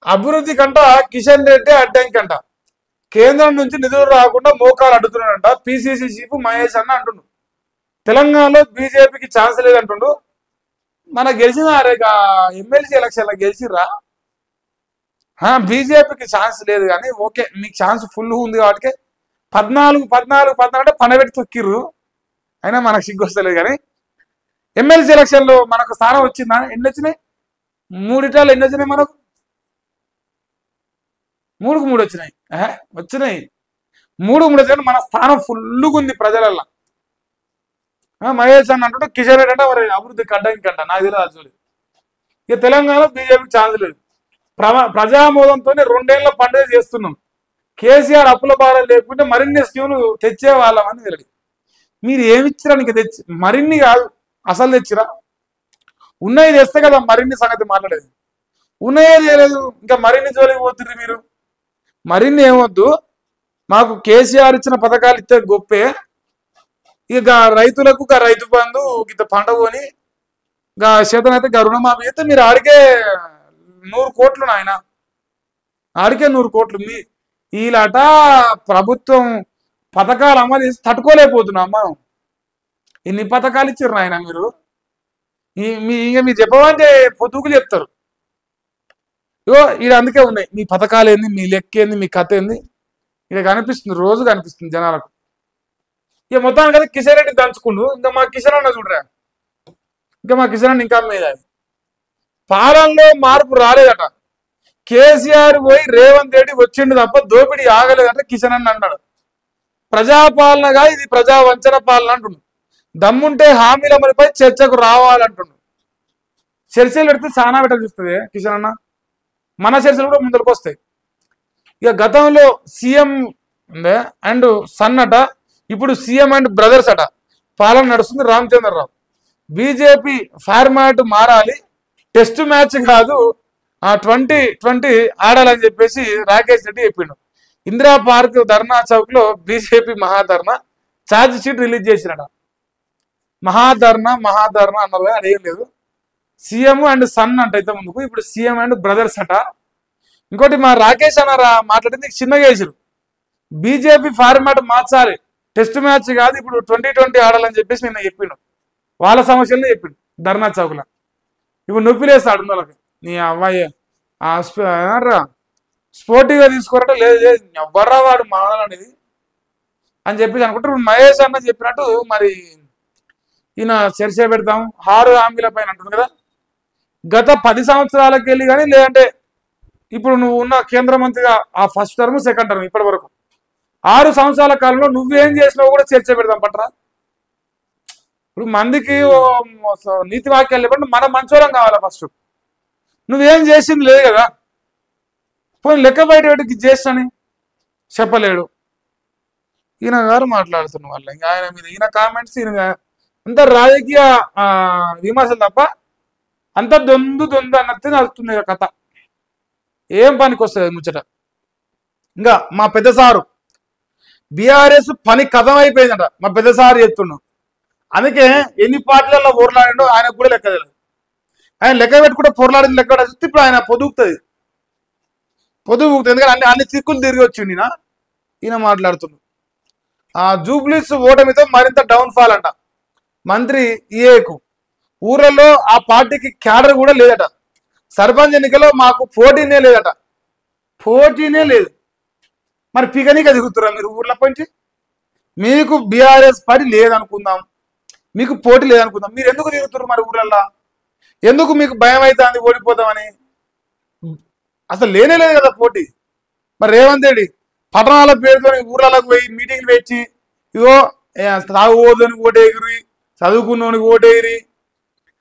అభివృద్ధి కంట కిషన్ రెడ్డి అడ్డంకంట. కేంద్రం నుంచి నిధులు రాకుండా మోకాలు అడ్డుతున్నాడంట పిసిసి చీఫ్ మహేష్ అన్న అంటుండు. తెలంగాణలో బీజేపీకి ఛాన్స్ లేదంటుండు. మన గెలిచిన ఎమ్మెల్సీ ఎలక్షన్లో గెలిచిర్రా, బీజేపీకి ఛాన్స్ లేదు కానీ ఓకే మీకు ఛాన్స్ ఫుల్ ఉంది కాబట్టి 14 అంటే పనబెట్టి తొక్కిర్రు. అయినా మనకు సిగ్గు వస్తలేదు కానీ ఎమ్మెల్సీ ఎలక్షన్లో మనకు స్థానం వచ్చిందా? ఎన్ని వచ్చినాయి? 3 ఎన్ని వచ్చినాయి? మనకు 3 వచ్చినాయి. వచ్చినాయి 3 వచ్చినాయి. మన స్థానం ఫుల్గా ఉంది ప్రజలల్లో. మహేష్ అన్న అంటుంటే కిషన్ రెడ్డి అంటే మరి అభివృద్ధికి అడ్డంకంట. నాకు తెలియదు చూడు. ఇక తెలంగాణలో బీజేపీకి ఛాన్స్ లేదు. ప్రజామోదంతో 2 ఏళ్ల పండుగ చేస్తున్నాం. కేసీఆర్ అప్పుల భారం లేకుంటే మరిన్ని స్కీములు తెచ్చే వాళ్ళమని తెలియదు. మీరు ఏమిచ్చిరా? నీకు తెచ్చి మరిన్ని కాదు అసలు తెచ్చిరా? ఉన్నాయి తెస్తే కదా మరిన్ని సంగతి మాట్లాడేది. ఉన్నాయే చేయలేదు, ఇంకా మరిన్ని జోలికి పోతుంది మీరు. మరిన్ని ఏమొద్దు, మాకు కేసీఆర్ ఇచ్చిన పథకాలు ఇస్తే గొప్పే. ఇక రైతులకు రైతు బంధు ఇంత పంట కొని చేతనైతే రుణమాఫీ అయితే మీరు ఆడికే 100 కోట్లు నాయన, ఆడికే 100 కోట్లు. వీళ్ళట ప్రభుత్వం పథకాలు అమలు చేసి తట్టుకోలేకపోతున్నాం మనం. ఇన్ని పథకాలు ఇచ్చారు నాయన మీరు. ఇక మీరు చెప్పమంటే పొద్దుకులు చెప్తారు. ఇగో ఈడ అందుకే ఉన్నాయి మీ పథకాలు ఏంది, మీ లెక్క ఏంది, మీ కథ ఏంది ఇక్కడ కనిపిస్తుంది, రోజు కనిపిస్తుంది జనాలకు. ఇక మొత్తానికి కదా కిషన్ రెడ్డి దంచుకుండు. ఇంకా మా కిషన్ అన్న చూడరా, ఇంకా మా కిషన్ అన్న ఇంకా మీద పాలనలో మార్పు రాలేదట. కేసీఆర్ పోయి రేవంత్ రెడ్డి వచ్చిండు తప్ప దోపిడీ ఆగలేదట కిషన్ అన్న అన్నాడు. ప్రజాపాలనగా ఇది ప్రజా వంచన పాలన అంటుండు. దమ్ముంటే హామీల అమలుపై చర్చకు రావాలంటుండు. చర్చలు పెడితే చాలా బెటర్ చూస్తుంది కిషన్ అన్న. మన చర్చలు కూడా ముందరకు వస్తాయి. ఇక గతంలో సీఎం అండ్ సన్ అట, ఇప్పుడు సీఎం అండ్ బ్రదర్స్ అట పాలన నడుస్తుంది రామచంద్రరావు. బీజేపీ ఫార్మాట్ మారాలి, టెస్ట్ మ్యాచ్ కాదు 2020 ఆడాలని చెప్పేసి రాకేష్ రెడ్డి చెప్పిండు. ఇందిరా పార్క్ ధర్నా చౌక్ లో BJP mahadharna charge sheet release చేసినట. మహాధర్నా అన్నారు కానీ అదేం లేదు. సీఎం అండ్ సన్ అంట అయితే ముందుకు, ఇప్పుడు సీఎం అండ్ బ్రదర్స్ అట. ఇంకోటి మా రాకేష్ అన్నారా మాట్లాడింది చిన్నగా వేసారు. బీజేపీ ఫార్మాట్ మార్చాలి, టెస్ట్ మ్యాచ్ కాదు ఇప్పుడు 2020 ఆడాలని చెప్పేసి నిన్న చెప్పిండు. వాళ్ళ సమస్యలనే చెప్పిండు ధర్నా చౌక్లో. ఇప్పుడు నొప్పిలేస్తాడు వాళ్ళకి. నీ అమ్మాయి స్పోర్టివ్గా తీసుకోరట. లేదు లేదు ఎవ్వర్రా వాడు మాడాలనేది అని చెప్పేసి అనుకుంటారు. ఇప్పుడు మహేష్ అన్న చెప్పినట్టు మరి ఈయన చర్చ పెడతాం 6 హామీల పైన అంటుంది కదా. గత 10 సంవత్సరాలకు వెళ్ళి కానీ లేదంటే ఇప్పుడు నువ్వు ఉన్న కేంద్ర మంత్రిగా ఆ ఫస్ట్ టర్మ్ సెకండ్ టర్మ్ ఇప్పటి వరకు 6 సంవత్సరాల కాలంలో నువ్వేం చేసినావు కూడా చర్చ పెడదాం పట్రా. ఇప్పుడు మందికి నీతి వాక్యాలు లేకుండా మనం మంచోళం కావాలా ఫస్ట్. నువ్వేం చేసింది లేదు కదా. పోయి లెక్క బయట పెట్టి చేస్తాని చెప్పలేడు. ఈయన గారు మాట్లాడుతున్న వాళ్ళ ఇంకా ఆయన మీద ఈయన కామెంట్స్, ఈయన అంత రాజకీయ విమర్శలు తప్ప అంత దొందు అన్నట్టు నడుస్తుంది కథ. ఏం పనికి వస్తుంది ముచ్చట. ఇంకా మా పెద్ద సారు బీఆర్ఎస్ పని కథం అయిపోయిందట మా పెద్ద సారు చెప్తున్నాడు. అందుకే ఎన్ని పార్టీలలో పోరాడిండో ఆయనకు కూడా లెక్క తెలియదు. ఆయన లెక్క పెట్టుకుంటే పొరలాడింది లెక్క చూస్తే ఇప్పుడు ఆయన పొదుగుతుంది. ఎందుకంటే అన్ని చిక్కులు తిరిగి వచ్చింది ఈయన మాట్లాడుతున్నాడు. జూబ్లీస్ ఓటమితో మరింత డౌన్ ఫాల్ అంట మంత్రి ఈఏకు. ఊర్లలో ఆ పార్టీకి క్యాడర్ కూడా లేదట. సర్పంచ్ ఎన్నికలో మాకు పోటీనే లేదట. పోటీనే లేదు. మరి పిగనీగా తిరుగుతురా మీరు ఊర్ల పంచి? మీకు బీఆర్ఎస్ పార్టీ లేదనుకుందాం, మీకు పోటీ లేదనుకుందాం, మీరు ఎందుకు తిరుగుతున్నారు మరి ఊర్లల్లో? ఎందుకు మీకు భయం అవుతుంది ఓడిపోతామని? అసలు లేనే లేదు కదా పోటీ. మరి రేవంత్ రెడ్డి పట్టణాల పేరుతో ఊర్లలోకి పోయి మీటింగ్లు పెట్టి ఇగో తాగుబోదని ఓటేగిరి, చదువుకున్నోనికి ఓటేగిరి,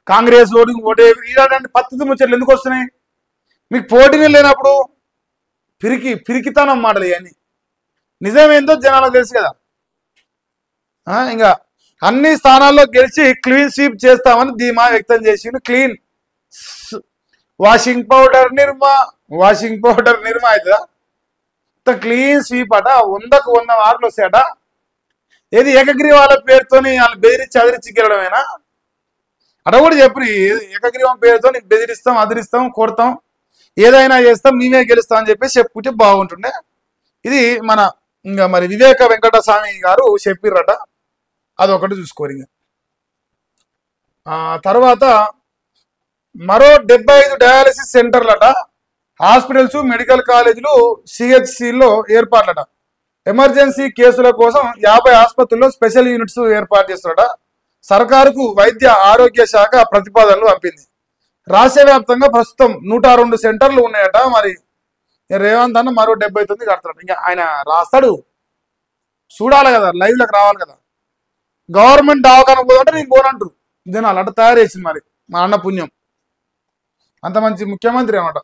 కాంగ్రెస్ ఓటుకి ఓటేగిరి, ఇలాంటి పద్ధతి ముచ్చట్లు ఎందుకు వస్తున్నాయి? మీకు పోటీనే లేనప్పుడు పిరికితనం మాటలు ఇవన్నీ. నిజమేందో జనాలకు తెలుసు కదా. ఇంకా అన్ని స్థానాల్లో గెలిచి క్లీన్ స్వీప్ చేస్తామని ధీమా వ్యక్తం చేసిండు. క్లీన్ వాషింగ్ పౌడర్ నిర్మా అవుతుందా? క్లీన్ స్వీప్ అట 100కు 100 మార్కులు వస్తాయట. ఏది ఏకగ్రీవాల పేరుతోని వాళ్ళు బెదిరించి అదిరించి గెలడమేనా? అట కూడా చెప్పి ఏకగ్రీవం పేరుతో బెదిరిస్తాం, అదిరిస్తాం, కొడతాం. ఏదైనా చేస్తాం మేమే గెలుస్తాం అని చెప్పేసి చెప్పుకుంటే బాగుంటుండే. ఇది మన ఇంకా మరి వివేక వెంకటస్వామి గారు చెప్పిర్రట, అదొకటి చూసుకోరు. ఇంకా తర్వాత మరో 75 డయాలసిస్ సెంటర్లట, హాస్పిటల్స్, మెడికల్ కాలేజీలు, సిహెచ్సిలో ఏర్పాట్లట. ఎమర్జెన్సీ కేసుల కోసం 50 ఆసుపత్రుల్లో స్పెషల్ యూనిట్స్ ఏర్పాటు చేస్తారట. సర్కారుకు వైద్య ఆరోగ్య శాఖ ప్రతిపాదనలు పంపింది. రాష్ట్ర వ్యాప్తంగా ప్రస్తుతం 102 సెంటర్లు ఉన్నాయట. మరి రేవంత్ అన్న మరో 79 కడతాడు. ఇంకా ఆయన రాస్తాడు, చూడాలి కదా, లైవ్లకు రావాలి కదా. గవర్నమెంట్ దవాఖాన పోదంటే నేను పోనంటారు జనాలు, అట్లా తయారు చేసింది మరి మా అన్న పుణ్యం. అంత మంచి ముఖ్యమంత్రి అనమాట.